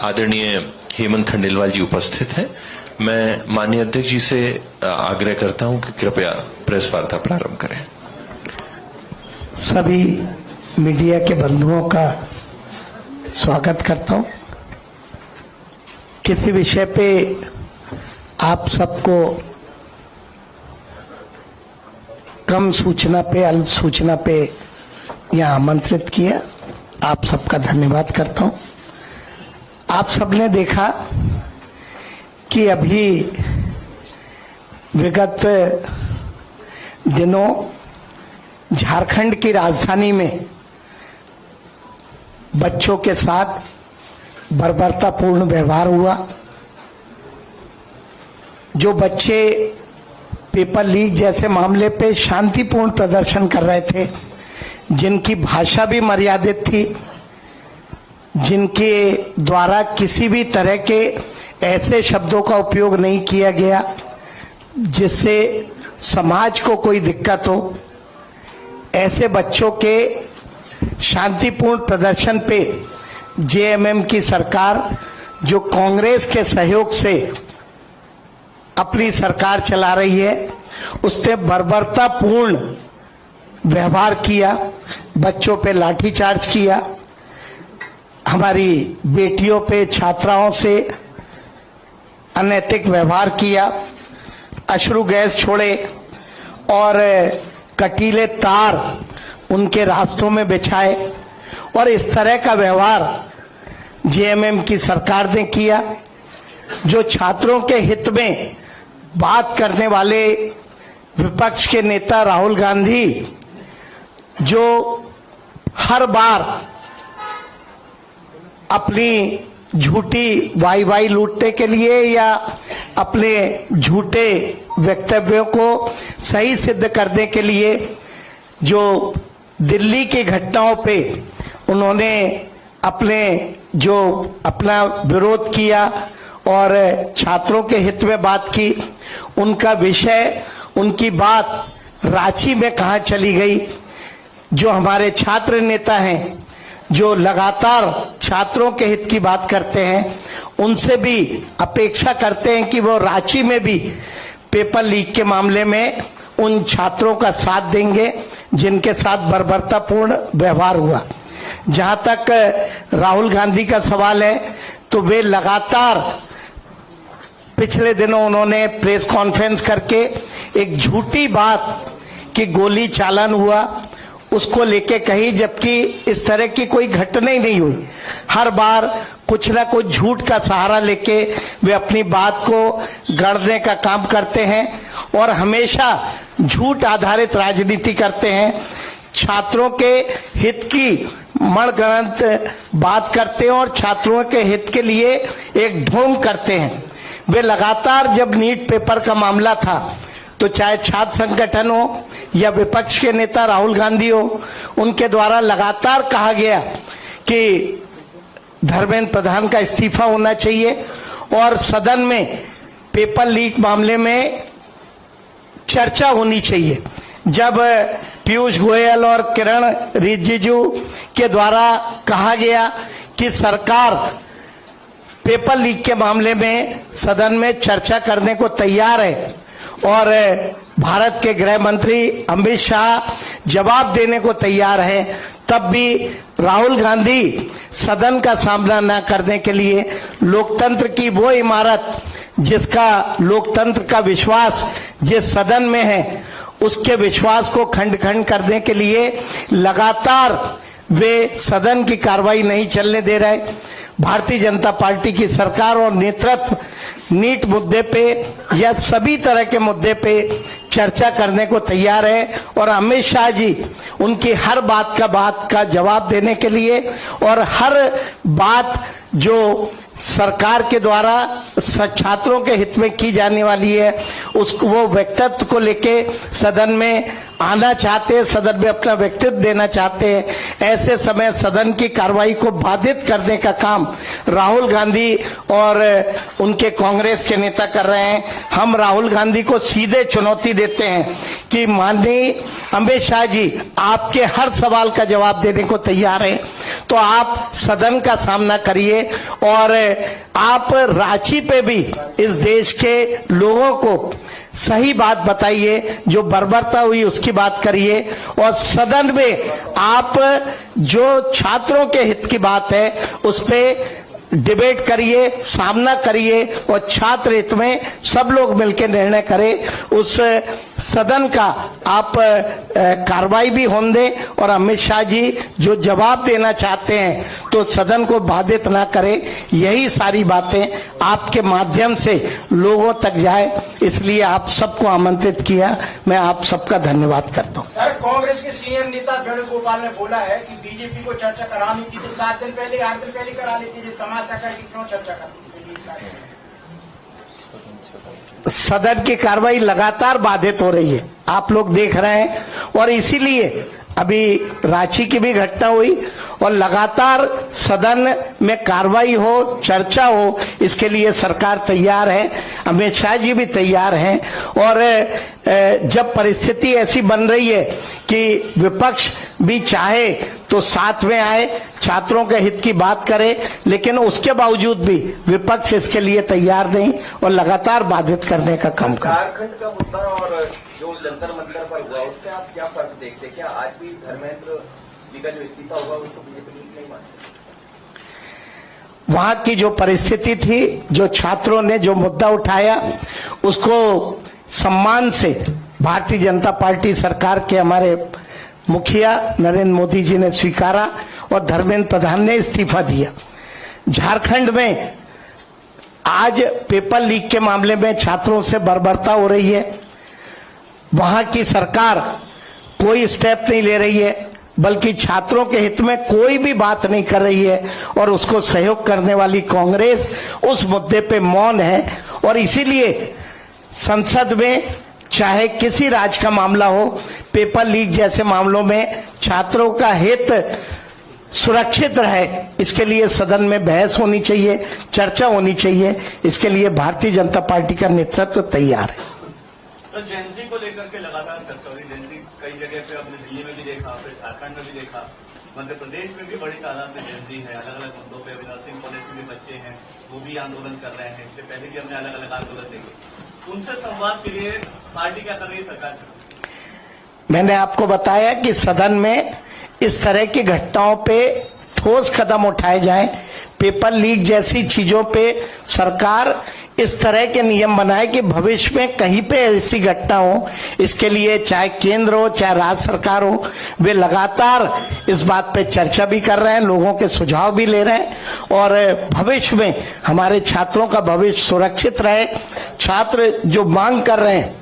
आदरणीय हेमंत खंडेलवाल जी उपस्थित हैं। मैं माननीय अध्यक्ष जी से आग्रह करता हूं कि कृपया प्रेस वार्ता प्रारंभ करें। सभी मीडिया के बंधुओं का स्वागत करता हूं। किसी विषय पे आप सबको कम सूचना पे, अल्प सूचना पे यहां आमंत्रित किया, आप सबका धन्यवाद करता हूं। आप सबने देखा कि अभी विगत दिनों झारखंड की राजधानी में बच्चों के साथ बर्बरतापूर्ण व्यवहार हुआ। जो बच्चे पेपर लीक जैसे मामले पे शांतिपूर्ण प्रदर्शन कर रहे थे, जिनकी भाषा भी मर्यादित थी, जिनके द्वारा किसी भी तरह के ऐसे शब्दों का उपयोग नहीं किया गया जिससे समाज को कोई दिक्कत हो, ऐसे बच्चों के शांतिपूर्ण प्रदर्शन पे जेएमएम की सरकार, जो कांग्रेस के सहयोग से अपनी सरकार चला रही है, उसने बर्बरतापूर्ण व्यवहार किया, बच्चों पे लाठीचार्ज किया, हमारी बेटियों पे, छात्राओं से अनैतिक व्यवहार किया, अश्रु गैस छोड़े और कटीले तार उनके रास्तों में बिछाए और इस तरह का व्यवहार जेएमएम की सरकार ने किया। जो छात्रों के हित में बात करने वाले विपक्ष के नेता राहुल गांधी, जो हर बार अपनी झूठी वाई लूटने के लिए या अपने झूठे वक्तव्यों को सही सिद्ध करने के लिए, जो दिल्ली की घटनाओं पे उन्होंने अपना विरोध किया और छात्रों के हित में बात की, उनका विषय, उनकी बात रांची में कहां चली गई। जो हमारे छात्र नेता हैं, जो लगातार छात्रों के हित की बात करते हैं, उनसे भी अपेक्षा करते हैं कि वो रांची में भी पेपर लीक के मामले में उन छात्रों का साथ देंगे जिनके साथ बर्बरतापूर्ण व्यवहार हुआ। जहां तक राहुल गांधी का सवाल है, तो वे लगातार पिछले दिनों उन्होंने प्रेस कॉन्फ्रेंस करके एक झूठी बात कि गोली चालन हुआ उसको लेके कही, जबकि इस तरह की कोई घटना ही नहीं हुई। हर बार कुछ ना कुछ झूठ का सहारा लेके वे अपनी बात को गढ़ने का काम करते हैं और हमेशा झूठ आधारित राजनीति करते हैं। छात्रों के हित की मनगढ़ंत बात करते हैं और छात्रों के हित के लिए एक ढोंग करते हैं। वे लगातार, जब नीट पेपर का मामला था, तो चाहे छात्र संगठन हो या विपक्ष के नेता राहुल गांधी हो, उनके द्वारा लगातार कहा गया कि धर्मेंद्र प्रधान का इस्तीफा होना चाहिए और सदन में पेपर लीक मामले में चर्चा होनी चाहिए। जब पीयूष गोयल और किरण रिजिजू के द्वारा कहा गया कि सरकार पेपर लीक के मामले में सदन में चर्चा करने को तैयार है और भारत के गृह मंत्री अमित शाह जवाब देने को तैयार है, तब भी राहुल गांधी सदन का सामना न करने के लिए लोकतंत्र की वो इमारत जिसका लोकतंत्र का विश्वास जिस सदन में है, उसके विश्वास को खंड खंड करने के लिए लगातार वे सदन की कार्रवाई नहीं चलने दे रहे। भारतीय जनता पार्टी की सरकार और नेतृत्व नीट मुद्दे पे या सभी तरह के मुद्दे पे चर्चा करने को तैयार है और अमित शाह जी उनकी हर बात का जवाब देने के लिए और हर बात जो सरकार के द्वारा छात्रों के हित में की जाने वाली है, उसको वो व्यक्तित्व को लेके सदन में आना चाहते हैं, सदन में अपना व्यक्तित्व देना चाहते हैं। ऐसे समय सदन की कार्रवाई को बाधित करने का काम राहुल गांधी और उनके कांग्रेस के नेता कर रहे हैं। हम राहुल गांधी को सीधे चुनौती देते हैं कि माननीय अमित शाह जी आपके हर सवाल का जवाब देने को तैयार है। तो आप सदन का सामना करिए और आप रांची पे भी इस देश के लोगों को सही बात बताइए, जो बर्बरता हुई उसकी बात करिए और सदन में आप जो छात्रों के हित की बात है उस पे डिबेट करिए, सामना करिए और छात्र हित में सब लोग मिलकर निर्णय करें। उस सदन का आप कार्रवाई भी होने दें और अमित शाह जी जो जवाब देना चाहते हैं तो सदन को बाधित ना करें। यही सारी बातें आपके माध्यम से लोगों तक जाए, इसलिए आप सबको आमंत्रित किया। मैं आप सबका धन्यवाद करता हूँ। सर, कांग्रेस के सीएम नेता वेणुगोपाल ने बोला है कि बीजेपी को चर्चा करानी थी तो 7 दिन पहले 8 दिन पहले करा लेती थी, तमाशा करके क्यों चर्चा करनी थी? सदन की कार्रवाई लगातार बाधित हो रही है, आप लोग देख रहे हैं, और इसीलिए अभी रांची की भी घटना हुई और लगातार सदन में कार्रवाई हो, चर्चा हो, इसके लिए सरकार तैयार है, अमित शाह जी भी तैयार हैं। और जब परिस्थिति ऐसी बन रही है कि विपक्ष भी चाहे तो साथ में आए, छात्रों के हित की बात करे, लेकिन उसके बावजूद भी विपक्ष इसके लिए तैयार नहीं और लगातार बाधित करने का काम करे। झारखंड का मुद्दा और जो जंतर मंतर पर हुआ उससे आप क्या फर्क देखते हैं? क्या आज भी धर्मेंद्र जी का जो इस्तीफा हुआ उसको बीजेपी नहीं मानते? वहां की जो परिस्थिति थी, जो छात्रों ने जो मुद्दा उठाया, उसको सम्मान से भारतीय जनता पार्टी सरकार के हमारे मुखिया नरेंद्र मोदी जी ने स्वीकारा और धर्मेंद्र प्रधान ने इस्तीफा दिया। झारखंड में आज पेपर लीक के मामले में छात्रों से बर्बरता हो रही है, वहां की सरकार कोई स्टेप नहीं ले रही है, बल्कि छात्रों के हित में कोई भी बात नहीं कर रही है और उसको सहयोग करने वाली कांग्रेस उस मुद्दे पे मौन है। और इसीलिए संसद में चाहे किसी राज्य का मामला हो, पेपर लीक जैसे मामलों में छात्रों का हित सुरक्षित रहे, इसके लिए सदन में बहस होनी चाहिए, चर्चा होनी चाहिए। इसके लिए भारतीय जनता पार्टी का नेतृत्व तैयार है। तो जेएनजी को लेकर के लगातार चर्चा हो रही है। जेएनजी कई जगह पे हमने दिल्ली में भी देखा, फिर झारखंड में भी देखा, मध्य प्रदेश में भी बड़ी तादाद में जेएनजी है। अलग अलग मुद्दों पे अभी नर्सिंग कॉलेज में भी बच्चे हैं, वो भी आंदोलन कर रहे हैं। इससे पहले भी हमने अलग अलग आंदोलन देखे। उनसे संवाद के लिए पार्टी क्या कर रही है सरकार? मैंने आपको बताया कि सदन में इस तरह की घटनाओं पे ठोस कदम उठाए जाएं। पेपर लीक जैसी चीजों पे सरकार इस तरह के नियम बनाए कि भविष्य में कहीं पे ऐसी घटना हो, इसके लिए चाहे केंद्र हो चाहे राज्य सरकार हो, वे लगातार इस बात पे चर्चा भी कर रहे हैं, लोगों के सुझाव भी ले रहे हैं और भविष्य में हमारे छात्रों का भविष्य सुरक्षित रहे, छात्र जो मांग कर रहे हैं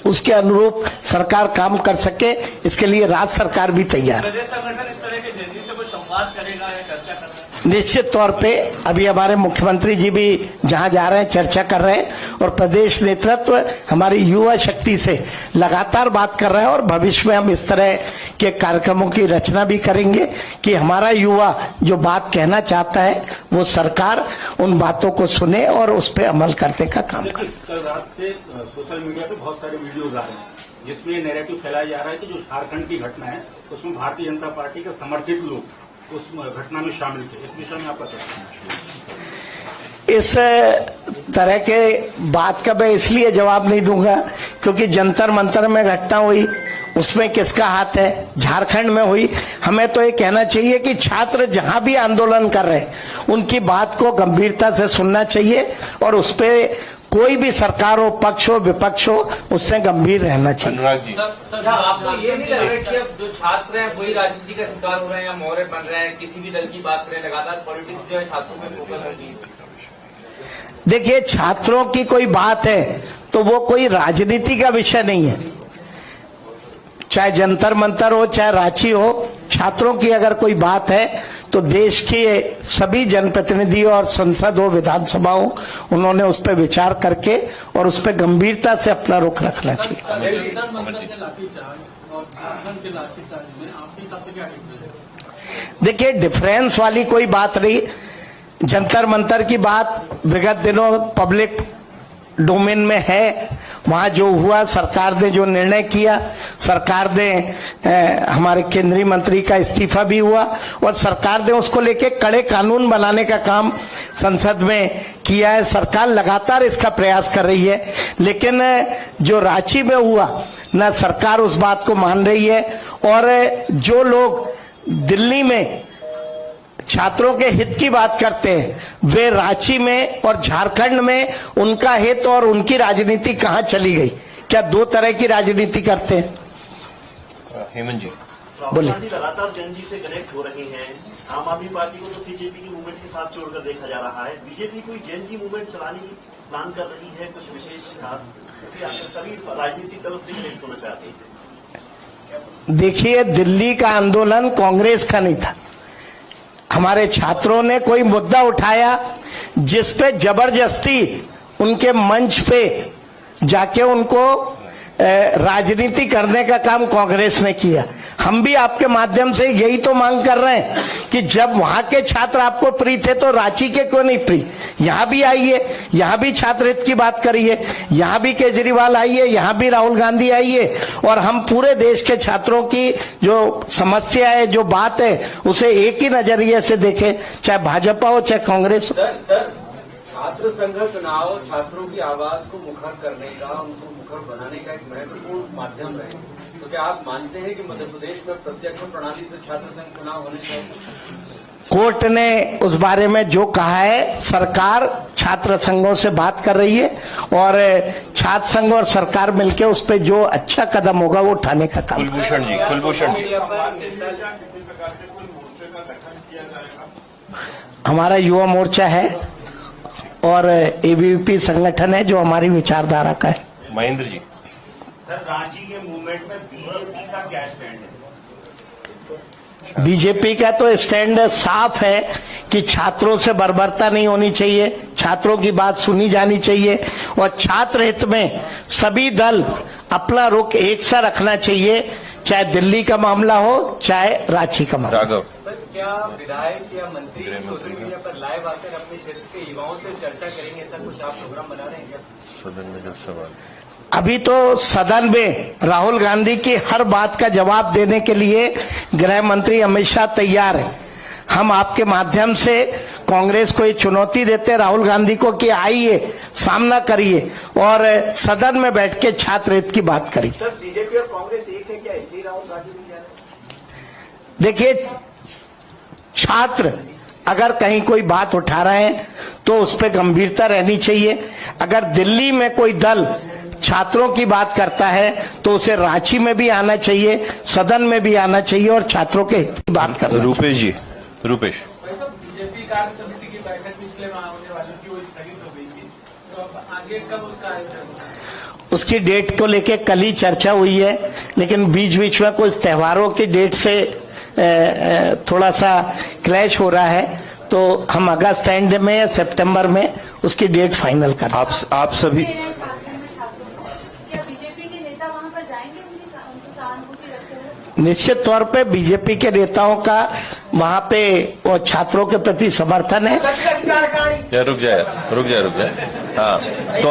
उसके अनुरूप सरकार काम कर सके, इसके लिए राज्य सरकार भी तैयार है। प्रदेश संगठन इस तरह के जेएनजी से कोई संवाद करेगा या चर्चा करेगा? निश्चित तौर पे अभी हमारे मुख्यमंत्री जी भी जहां जा रहे हैं चर्चा कर रहे हैं और प्रदेश नेतृत्व हमारी युवा शक्ति से लगातार बात कर रहे हैं और भविष्य में हम इस तरह के कार्यक्रमों की रचना भी करेंगे कि हमारा युवा जो बात कहना चाहता है वो सरकार उन बातों को सुने और उस पर अमल करने का काम करे। कल रात से सोशल मीडिया पे बहुत सारे वीडियोज आ रहे हैं जिसमें ये नैरेटिव फैलाया जा रहा है कि जो झारखंड की घटना है उसमें भारतीय जनता पार्टी के समर्थित लोग उस घटना में शामिल थे। इस विषय में आपका क्या कहना है? इस तरह के बात का मैं इसलिए जवाब नहीं दूंगा क्योंकि जंतर मंतर में घटना हुई, उसमें किसका हाथ है? झारखंड में हुई। हमें तो ये कहना चाहिए कि छात्र जहां भी आंदोलन कर रहे हैं उनकी बात को गंभीरता से सुनना चाहिए और उस पर कोई भी सरकार हो, पक्ष हो, विपक्ष हो, उससे गंभीर रहना चाहिए। अनुराग जी, सर, आपको ये नहीं लग रहा है कि अब जो छात्र हैं वही राजनीति का शिकार हो रहे हैं या मोहरे बन रहे हैं, किसी भी दल की बात करें, लगातार पॉलिटिक्स जो है छात्रों में फोकस होती है? देखिए, छात्रों की कोई बात है तो वो कोई राजनीति का विषय नहीं है, चाहे जंतर मंतर हो चाहे रांची हो। छात्रों की अगर कोई बात है तो देश के सभी जनप्रतिनिधि और संसद हो, विधानसभा हो, उन्होंने उस पर विचार करके और उस पर गंभीरता से अपना रुख रखना चाहिए। देखिए, डिफरेंस वाली कोई बात नहीं। जंतर मंतर की बात विगत दिनों पब्लिक डोमेन में है वहां जो हुआ, सरकार ने जो निर्णय किया, सरकार ने हमारे केंद्रीय मंत्री का इस्तीफा भी हुआ और सरकार ने उसको लेके कड़े कानून बनाने का काम संसद में किया है। सरकार लगातार इसका प्रयास कर रही है, लेकिन जो रांची में हुआ ना, सरकार उस बात को मान रही है और जो लोग दिल्ली में छात्रों के हित की बात करते हैं वे रांची में और झारखंड में उनका हित और उनकी राजनीति कहां चली गई? क्या दो तरह की राजनीति करते हैं? हेमंत जी, बोलिए। राहुल गांधी लगातार जैन से कनेक्ट हो रहे हैं। आम आदमी पार्टी को तो सीजेपी की मूवमेंट के साथ जोड़कर देखा जा रहा है। बीजेपी कोई जैन जी मूवमेंट चलाने की प्लान कर रही है, कुछ विशेष खास, क्योंकि आखिर सभी राजनीतिक दल से कनेक्ट होना चाहते हैं। देखिए, दिल्ली का आंदोलन कांग्रेस का नहीं था। हमारे छात्रों ने कोई मुद्दा उठाया जिस पे जबरदस्ती उनके मंच पे जाके उनको राजनीति करने का काम कांग्रेस ने किया। हम भी आपके माध्यम से यही तो मांग कर रहे हैं कि जब वहां के छात्र आपको प्रिय थे तो रांची के क्यों नहीं प्रिय? यहां भी आइए, यहां भी छात्र हित की बात करिए, यहां भी केजरीवाल आइए, यहां भी राहुल गांधी आइए और हम पूरे देश के छात्रों की जो समस्या है, जो बात है, उसे एक ही नजरिए से देखें, चाहे भाजपा हो चाहे कांग्रेस हो। सर छात्र संघ चुनाव छात्रों की आवाज को मुखर करने का, उनको मुखर बनाने का एक महत्वपूर्ण माध्यम रहे, तो क्या आप मानते हैं कि मध्य प्रदेश में प्रत्यक्ष प्रणाली से छात्र संघ चुनाव होने चाहिए? कोर्ट ने उस बारे में जो कहा है, सरकार छात्र संघों से बात कर रही है और छात्र संघ और सरकार मिलकर उस पर जो अच्छा कदम होगा वो उठाने का काम। कुलभूषण जी, हमारा युवा मोर्चा है और एबीवीपी संगठन है जो हमारी विचारधारा का है। महेंद्र जी, सर रांची के मूवमेंट में बीजेपी का क्या स्टैंड है? बीजेपी का तो स्टैंड साफ है कि छात्रों से बर्बरता नहीं होनी चाहिए, छात्रों की बात सुनी जानी चाहिए और छात्र हित में सभी दल अपना रुख एक सा रखना चाहिए, चाहे दिल्ली का मामला हो चाहे रांची का मामला। राघव, सर क्या विधायक या मंत्री सोशल मीडिया पर लाइव आकर अपने क्षेत्र के युवाओं से चर्चा करेंगे, ऐसा कुछ आप प्रोग्राम बना रहे हैं क्या? सदन में जब सवाल, अभी तो सदन में राहुल गांधी की हर बात का जवाब देने के लिए गृह मंत्री अमित शाह तैयार है। हम आपके माध्यम से कांग्रेस को ये चुनौती देते हैं राहुल गांधी को कि आइए, सामना करिए और सदन में बैठ के छात्र हित की बात करिए। सर बीजेपी और कांग्रेस एक है क्या, इसलिए राहुल गांधी नहीं जा रहे? देखिए, छात्र अगर कहीं कोई बात उठा रहे हैं तो उस पर गंभीरता रहनी चाहिए। अगर दिल्ली में कोई दल छात्रों की बात करता है तो उसे रांची में भी आना चाहिए, सदन में भी आना चाहिए और छात्रों के हित की बात करना। रूपेश जी, रूपेश, बीजेपी कार्य समिति की बैठक पिछले माह होने वाली थी, वो स्थगित हो गई थी, तो अब आगे कब उसका आयोजन होगा? उसकी डेट को लेके कल ही चर्चा हुई है, लेकिन बीच बीच में कुछ त्योहारों की डेट से थोड़ा सा क्लैश हो रहा है, तो हम अगस्त एंड में या सितंबर में उसकी डेट फाइनल कर। आप सभी बीजेपी के नेता वहां पर जाएंगे, उनसे सहानुभूति रखते हुए? निश्चित तौर पे बीजेपी के नेताओं का वहां पे और छात्रों के प्रति समर्थन है। रुक जाए। हाँ, तो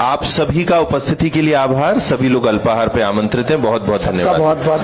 आप सभी का उपस्थिति के लिए आभार। सभी लोग अल्पाहार पे आमंत्रित हैं। बहुत बहुत धन्यवाद। बहुत बहुत